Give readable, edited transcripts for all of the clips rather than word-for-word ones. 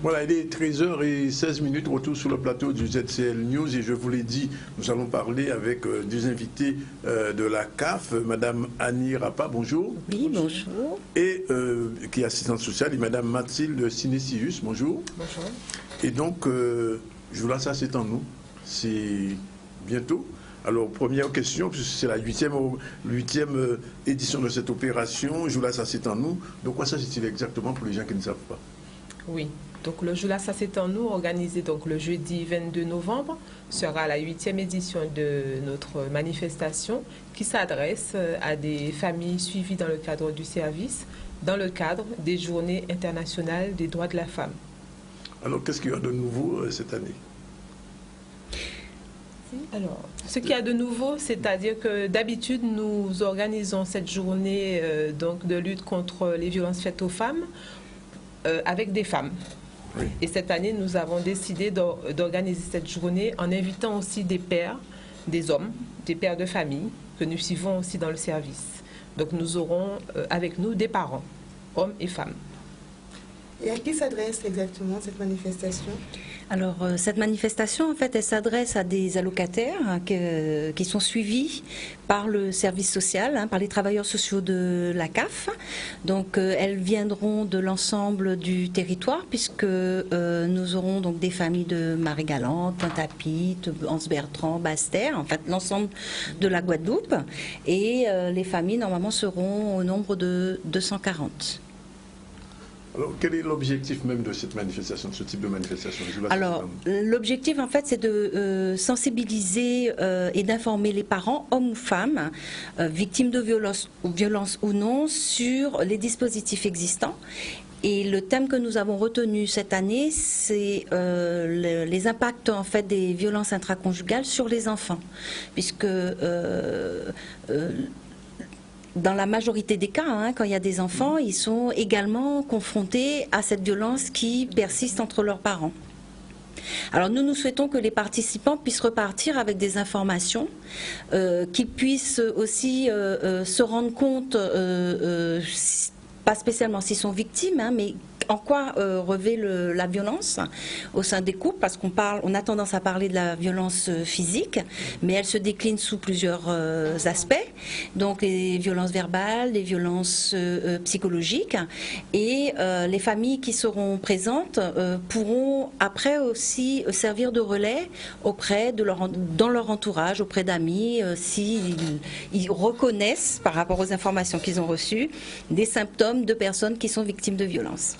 Voilà, il est 13h16, retour sur le plateau du ZCL News et je vous l'ai dit, nous allons parler avec deux invités de la CAF, Madame Annie Rapa, bonjour. Oui, bonjour. Et qui est assistante sociale, et Madame Mathilde Sinésius, bonjour. Bonjour. Et donc, je vous laisse, ça c'est en nous, c'est bientôt. Alors, première question, puisque c'est la huitième édition de cette opération, je vous laisse, ça c'est en nous. Donc, quoi s'agit-il exactement pour les gens qui ne savent pas? Oui, donc le Joula Ça c'est en nous, organisé donc le jeudi 22 novembre, sera la 8e édition de notre manifestation qui s'adresse à des familles suivies dans le cadre du service, dans le cadre des Journées internationales des droits de la femme. Alors, qu'est-ce qu'il y a de nouveau cette année? Alors, ce qu'il y a de nouveau, c'est-à-dire que d'habitude, nous organisons cette journée donc de lutte contre les violences faites aux femmes avec des femmes. Oui. Et cette année, nous avons décidé d'organiser cette journée en invitant aussi des pères, des hommes, des pères de famille que nous suivons aussi dans le service. Donc nous aurons avec nous des parents, hommes et femmes. Et à qui s'adresse exactement cette manifestation? Alors, cette manifestation, en fait, elle s'adresse à des allocataires qui sont suivis par le service social, par les travailleurs sociaux de la CAF. Donc, elles viendront de l'ensemble du territoire, puisque nous aurons donc des familles de Marie-Galante, Pointe-à-Pitre, Anse-Bertrand, Basse-Terre, en fait, l'ensemble de la Guadeloupe. Et les familles, normalement, seront au nombre de 240. Alors, quel est l'objectif même de cette manifestation, de ce type de manifestation? Alors, l'objectif, en fait, c'est de sensibiliser et d'informer les parents, hommes ou femmes, victimes de violences ou non, sur les dispositifs existants. Et le thème que nous avons retenu cette année, c'est les impacts, en fait, des violences intraconjugales sur les enfants, puisque dans la majorité des cas, quand il y a des enfants, ils sont également confrontés à cette violence qui persiste entre leurs parents. Alors nous souhaitons que les participants puissent repartir avec des informations, qu'ils puissent aussi se rendre compte, pas spécialement s'ils sont victimes, mais en quoi revêt la violence au sein des couples, parce on a tendance à parler de la violence physique, mais elle se décline sous plusieurs aspects, donc les violences verbales, les violences psychologiques, et les familles qui seront présentes pourront après aussi servir de relais auprès dans leur entourage, auprès d'amis, s'ils reconnaissent, par rapport aux informations qu'ils ont reçues, des symptômes de personnes qui sont victimes de violences.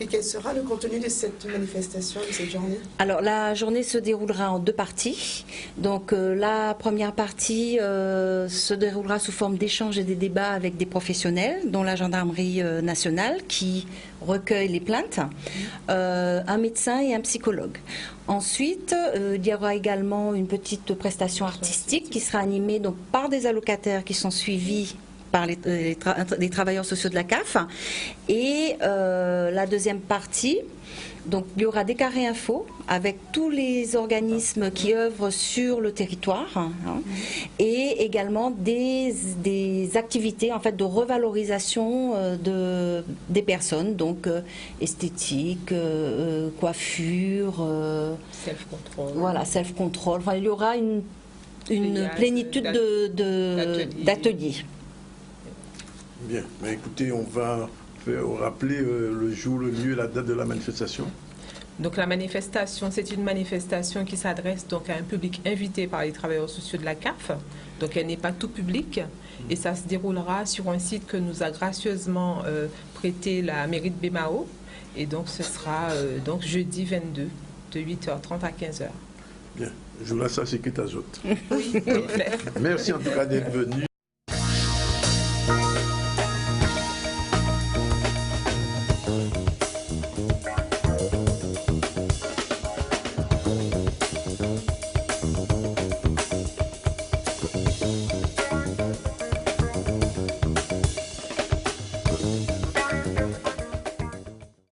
Et quel sera le contenu de cette manifestation, de cette journée? Alors, la journée se déroulera en deux parties. Donc, la première partie se déroulera sous forme d'échanges et des débats avec des professionnels, dont la gendarmerie nationale, qui recueille les plaintes, un médecin et un psychologue. Ensuite, il y aura également une petite prestation artistique qui sera animée donc, par des allocataires qui sont suivis par les travailleurs sociaux de la CAF. Et la deuxième partie, donc il y aura des carrés infos avec tous les organismes qui œuvrent sur le territoire, et également des activités en fait de revalorisation des personnes, donc esthétique, coiffure, self-control. Voilà, self-control. Enfin, il y aura une plénitude d'ateliers. Bien, mais écoutez, on va rappeler le jour, le lieu et la date de la manifestation. Donc la manifestation, c'est une manifestation qui s'adresse donc à un public invité par les travailleurs sociaux de la CAF. Donc elle n'est pas tout public et ça se déroulera sur un site que nous a gracieusement prêté la mairie de Bémao. Et donc ce sera donc jeudi 22 de 8h30 à 15h. Bien, je vous laisse à ce qui est à Oui, Merci en tout cas d'être venu.